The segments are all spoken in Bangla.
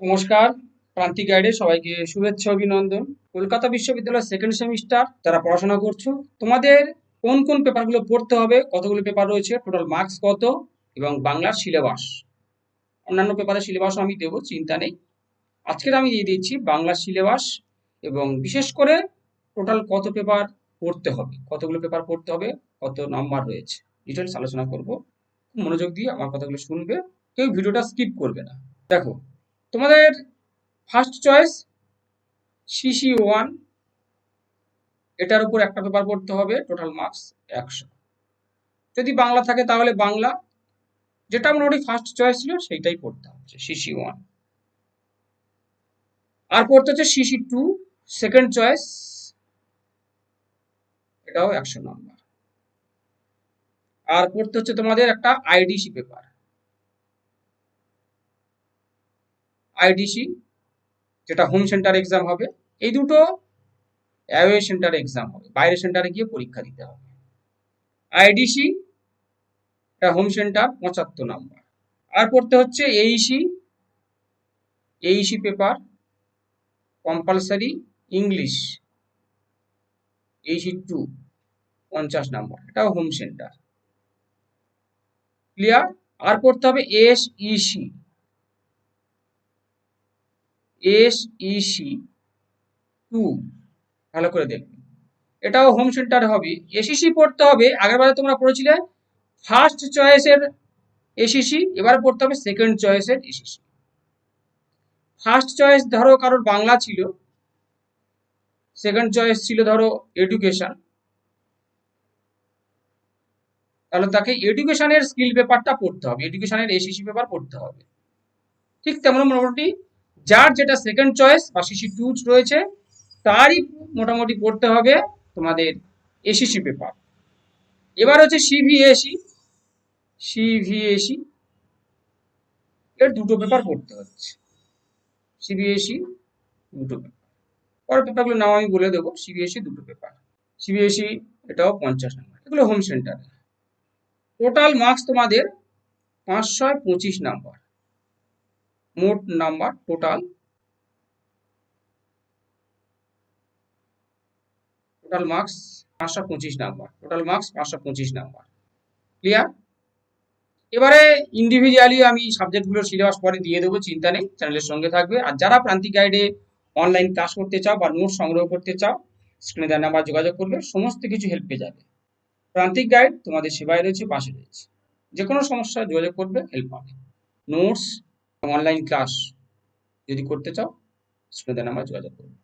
নমস্কার। প্রান্তিক গাইডে সবাইকে শুভেচ্ছা অভিনন্দন। কলকাতা বিশ্ববিদ্যালয়ের সেকেন্ড সেমিস্টার যারা পড়াশোনা করছো, তোমাদের কোন কোন পেপারগুলো পড়তে হবে, কতগুলো পেপার রয়েছে, টোটাল মার্কস কত, এবং বাংলার সিলেবাস। অন্যান্য পেপারের সিলেবাসও আমি দেবো, চিন্তা নেই। আজকের আমি দিয়ে দিচ্ছি বাংলার সিলেবাস এবং বিশেষ করে টোটাল কত পেপার পড়তে হবে, কতগুলো পেপার পড়তে হবে, কত নাম্বার রয়েছে, ডিটেলস আলোচনা করব। খুব মনোযোগ দিয়ে আমার কথাগুলো শুনবে, কেউ ভিডিওটা স্কিপ করবে না। দেখো, তোমাদের ফার্স্ট চয়েস CC1, এটার উপর একটা পেপার পড়তে হবে, টোটাল মার্কস 100। যদি বাংলা থাকে তাহলে বাংলা, যেটা মোটামুটি ফার্স্ট চয়েস ছিল সেইটাই পড়তে হচ্ছে, CC1। আর পড়তে হচ্ছে CC2, সেকেন্ড চয়েস, এটাও 100 নাম্বার। আর পড়তে হচ্ছে তোমাদের একটা IDC পেপার, IDC, যেটা হোম সেন্টার এক্সাম হবে। এই দুটো অ্যাওয়ে সেন্টার এক্সাম হবে, বাইরে সেন্টারে গিয়ে পরীক্ষা দিতে হবে। IDC, এটা হোম সেন্টার, 75 নাম্বার। আর পড়তে হচ্ছে এইসি পেপার, কম্পালসারি ইংলিশ, এইসি2, 50 নাম্বার, এটাও হোম সেন্টার। ক্লিয়ার? আর পড়তে হবে এসইসি 2, ভালো করে দেখবে, এটাও হোম সেন্টার হবে। এসইসি পড়তে হবে, আগেরবারে তোমরা পড়েছিলে ফার্স্ট চয়েসের এসইসি, এবারে পড়তে হবে সেকেন্ড চয়েসের এসইসি। ফার্স্ট চয়েস ধরো কারোর বাংলা ছিল, সেকেন্ড চয়েস ছিল ধরো এডুকেশন, তাহলে তাকে এডুকেশনের স্কিল পেপারটা পড়তে হবে, এডুকেশনের এসইসি পেপার পড়তে হবে। ঠিক তেমন মোটামুটি যার যেটা সেকেন্ড চয়েস বা CC2 রয়েছে তারই মোটামুটি পড়তে হবে তোমাদের এসইসি পেপার। এবার হচ্ছে সিভিএসি, এর দুটো পেপার পড়তে হচ্ছে, সিবিএসই দুটো পেপার। পরের পেপারগুলোর নাম আমি বলে দেবো। সিবিএসই দুটো পেপার, সিবিএসই এটাও 50 নাম্বার, এগুলো হোম সেন্টারে। টোটাল মার্কস তোমাদের 525 নাম্বার, মোট number total marks 525 number, total marks 525 number. Clear? এবারে ইন্ডিভিজুয়ালি আমি সাবজেক্টগুলোর সিলেবাস পরে দিয়ে দেবো, চিন্তা নেই, চ্যানেলের সঙ্গে থাকবে। আর যারা প্রান্তিক গাইডে অনলাইন ক্লাস করতে চাও বা নোট সংগ্রহ করতে চাও, স্ক্রিনে দেওয়া নাম্বার যোগাযোগ করবে, সমস্ত কিছু হেল্প পেয়ে যাবে। প্রান্তিক গাইড তোমাদের সেবায় রয়েছে, পাশে রয়েছে, যে কোনো সমস্যা যোগাযোগ করবে, হেল্প পাবে। নোটস, অনলাইন ক্লাস যদি করতে চাও, স্ক্রিনে দেওয়া নাম্বার যোগাযোগ করবে।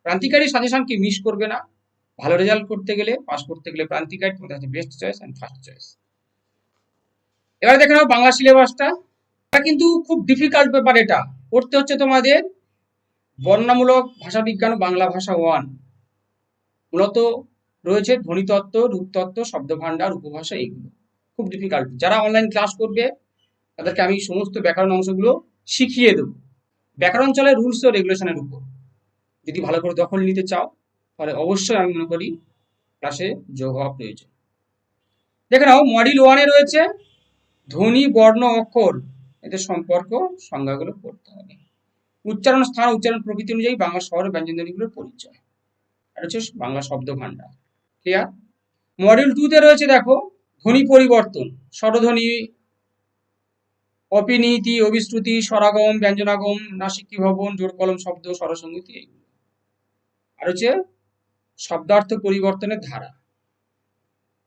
প্রান্তিক গাইডের সাজেশন কি মিস করবে না। ভালো রেজাল্ট করতে গেলে, পাস করতে গেলে প্রান্তিক গাইড তোমাদের কাছে best choice and first choice. এবারে দেখে নাও বাংলা সিলেবাসটা। এটা কিন্তু খুব ডিফিকাল্ট পেপার, এটা পড়তে হচ্ছে তোমাদের বর্ণনামূলক ভাষাবিজ্ঞান বাংলা ভাষা 1। মূলত রয়েছে ধ্বনিতত্ত্ব, রূপতত্ত্ব, শব্দভাণ্ডার, উপভাষা, এইগুলো খুব ডিফিকাল্ট। যারা অনলাইন ক্লাস করবে তাদেরকে আমি সমস্ত ব্যাকরণ অংশগুলো শিখিয়ে দেবো, ব্যাকরণ চলে রুলস ও রেগুলেশনের উপর। যদি ভালো করে দখল নিতে চাও তাহলে অবশ্যই আমি মনে করি ক্লাসে যোগ হওয়া প্রয়োজন। দেখে নাও মডিউল 1-এ রয়েছে ধ্বনি, বর্ণ, অক্ষর, এদের সম্পর্ক, সংজ্ঞাগুলো পড়তে হবে। উচ্চারণ স্থান, উচ্চারণ প্রকৃতি অনুযায়ী বাংলা শহর ব্যঞ্জন ধ্বনিগুলোর পরিচয়, আর হচ্ছে বাংলা শব্দ ভাণ্ডার। ক্লিয়ার? মডিউল 2-তে রয়েছে দেখো ধ্বনি পরিবর্তন, স্বরধ্বনি, অপিনীতি, অভিশ্রুতি, স্বরাগম, ব্যঞ্জনাগম, নাসিকি ভবন, জোড় কলম শব্দ, স্বরসঙ্গতি, এইগুলো। আর হচ্ছে শব্দার্থ পরিবর্তনের ধারা,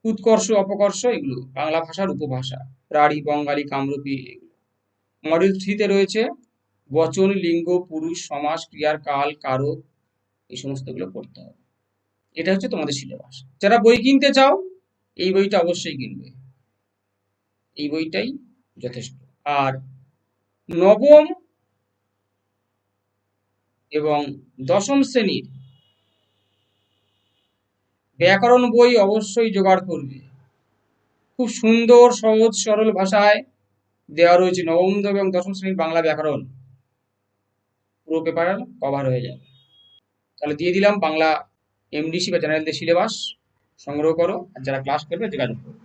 উৎকর্ষ, অপকর্ষ, এগুলো বাংলা ভাষার উপভাষা, রাঢ়ী, বঙ্গালী, কামরূপী, এগুলো। মডিউল 3-তে রয়েছে বচন, লিঙ্গ, পুরুষ, সমাস, ক্রিয়ার কাল, কারক, এই সমস্তগুলো পড়তে হবে। এটা হচ্ছে তোমাদের সিলেবাস। যারা বই কিনতে চাও এই বইটা অবশ্যই কিনবে, এই বইটাই যথেষ্ট। আর নবম এবং দশম শ্রেণীর ব্যাকরণ বই অবশ্যই জোগাড় করবে, খুব সুন্দর সহজ সরল ভাষায় দেওয়া রয়েছে। নবম এবং দশম শ্রেণীর বাংলা ব্যাকরণ পুরো পেপার কভার হয়ে যাবে। তাহলে দিয়ে দিলাম বাংলা এমডিসি বা জেনারেলদের সিলেবাস, সংগ্রহ করো, আর যারা ক্লাস করবে যোগাযোগ করো।